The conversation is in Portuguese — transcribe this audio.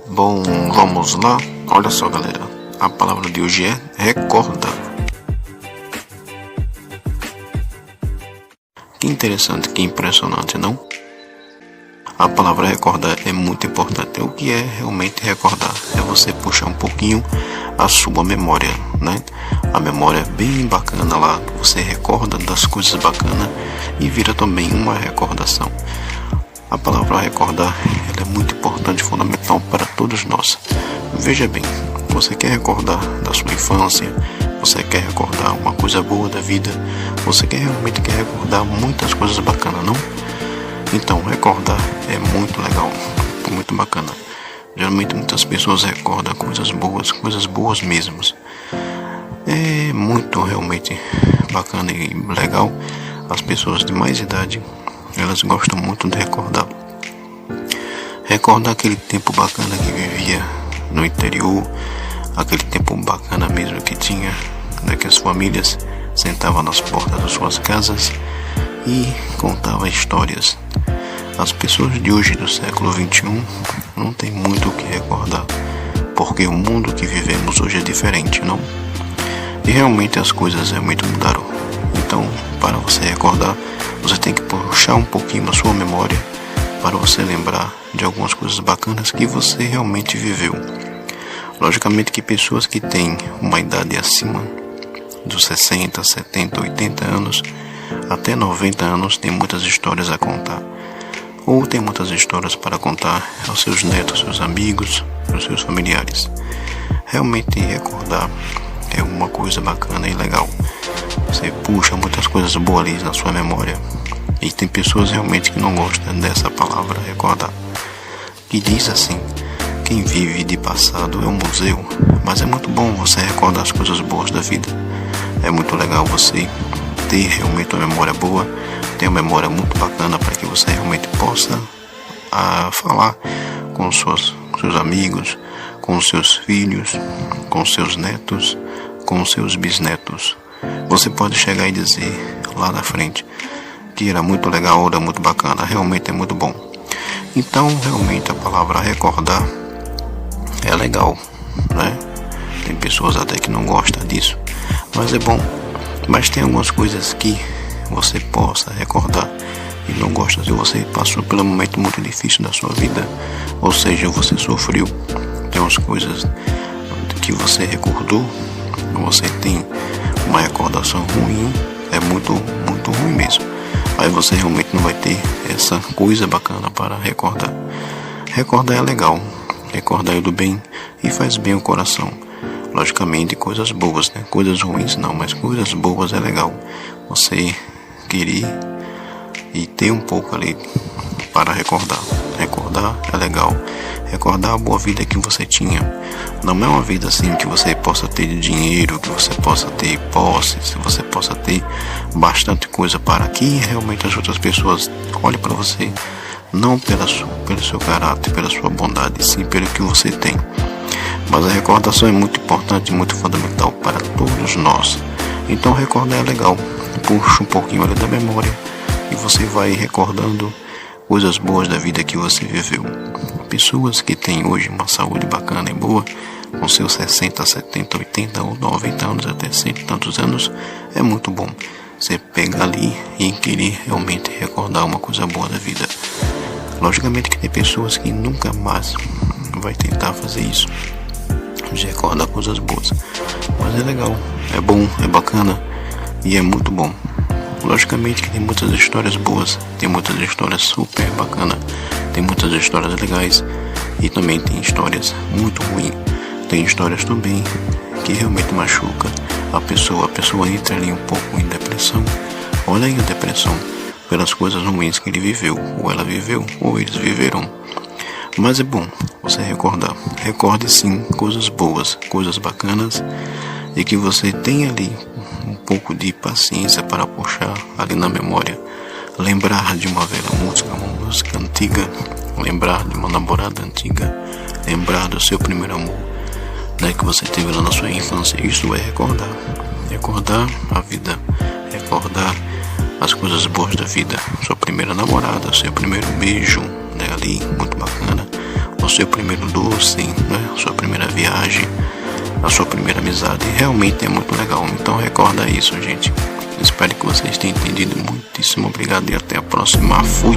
Bom, vamos lá. Olha só, galera. A palavra de hoje é recordar. Que interessante, que impressionante, não? A palavra recordar é muito importante. O que é realmente recordar? É você puxar um pouquinho a sua memória, né? A memória é bem bacana lá. Você recorda das coisas bacanas e vira também uma recordação. A palavra recordar ela é muito importante e fundamental para todos nós. Veja bem, você quer recordar da sua infância, você quer recordar uma coisa boa da vida, você realmente quer recordar muitas coisas bacanas, não? Então, recordar é muito legal, muito bacana. Geralmente muitas pessoas recordam coisas boas mesmo. É muito realmente bacana e legal. As pessoas de mais idade, elas gostam muito de recordar. Recordar aquele tempo bacana que vivia no interior, aquele tempo bacana mesmo que tinha, né, que as famílias sentavam nas portas das suas casas e contavam histórias. As pessoas de hoje, do século XXI, não tem muito o que recordar, porque o mundo que vivemos hoje é diferente, não? E realmente as coisas realmente mudaram. Então, para você recordar, você tem que puxar um pouquinho a sua memória para você lembrar de algumas coisas bacanas que você realmente viveu. Logicamente que pessoas que têm uma idade acima dos 60, 70, 80 anos, até 90 anos, têm muitas histórias a contar. Ou tem muitas histórias para contar aos seus netos, seus amigos, aos seus familiares. Realmente recordar é uma coisa bacana e legal. Você puxa muitas coisas boas ali na sua memória. E tem pessoas realmente que não gostam dessa palavra recordar. Que diz assim, quem vive de passado é um museu. Mas é muito bom você recordar as coisas boas da vida. É muito legal você ter realmente uma memória boa, ter uma memória muito bacana para que você realmente possa falar com seus amigos, com seus filhos, com seus netos, com seus bisnetos. Você pode chegar e dizer lá na frente que era muito legal, era muito bacana, realmente é muito bom. Então realmente a palavra recordar é legal, né? Tem pessoas até que não gostam disso, mas é bom. Mas tem algumas coisas que você possa recordar e não gosta se você passou por um momento muito difícil da sua vida, ou seja, você sofreu, tem umas coisas que você recordou, você tem uma recordação ruim, é muito ruim mesmo. Aí você realmente não vai ter essa coisa bacana para recordar. Recordar é legal, recordar é do bem e faz bem o coração. Logicamente coisas boas, né? Coisas ruins não, mas coisas boas é legal. Você querer e ter um pouco ali para recordar. Recordar é legal. Recordar a boa vida que você tinha. Não é uma vida assim que você possa ter dinheiro, que você possa ter posse, que você possa ter bastante coisa para que realmente as outras pessoas olhem para você, não pelo seu caráter, pela sua bondade, sim pelo que você tem. Mas a recordação é muito importante, muito fundamental para todos nós. Então recordar é legal. Puxa um pouquinho ali da memória e você vai recordando coisas boas da vida que você viveu. Pessoas que têm hoje uma saúde bacana e boa, com seus 60, 70, 80 ou 90 anos, até 100 e tantos anos, é muito bom você pegar ali e querer realmente recordar uma coisa boa da vida. Logicamente que tem pessoas que nunca mais vai tentar fazer isso, de recordar coisas boas, mas é legal, é bom, é bacana e é muito bom. Logicamente que tem muitas histórias boas, tem muitas histórias super bacanas, tem muitas histórias legais e também tem histórias muito ruins. Tem histórias também que realmente machuca a pessoa entra ali um pouco em depressão. Olha aí a depressão pelas coisas ruins que ele viveu, ou ela viveu, ou eles viveram. Mas é bom você recordar. Recorde sim coisas boas, coisas bacanas, e que você tenha ali um pouco de paciência para puxar ali na memória. Lembrar de uma velha música, uma música antiga, lembrar de uma namorada antiga, lembrar do seu primeiro amor, né, que você teve lá na sua infância. Isso é recordar. Recordar a vida, recordar as coisas boas da vida, sua primeira namorada, seu primeiro beijo, né, ali, muito bacana, o o seu primeiro doce, né? Sua primeira viagem, a sua primeira amizade. Realmente é muito legal. Então recorda isso, gente. Espero que vocês tenham entendido. Muitíssimo obrigado e até a próxima. Fui!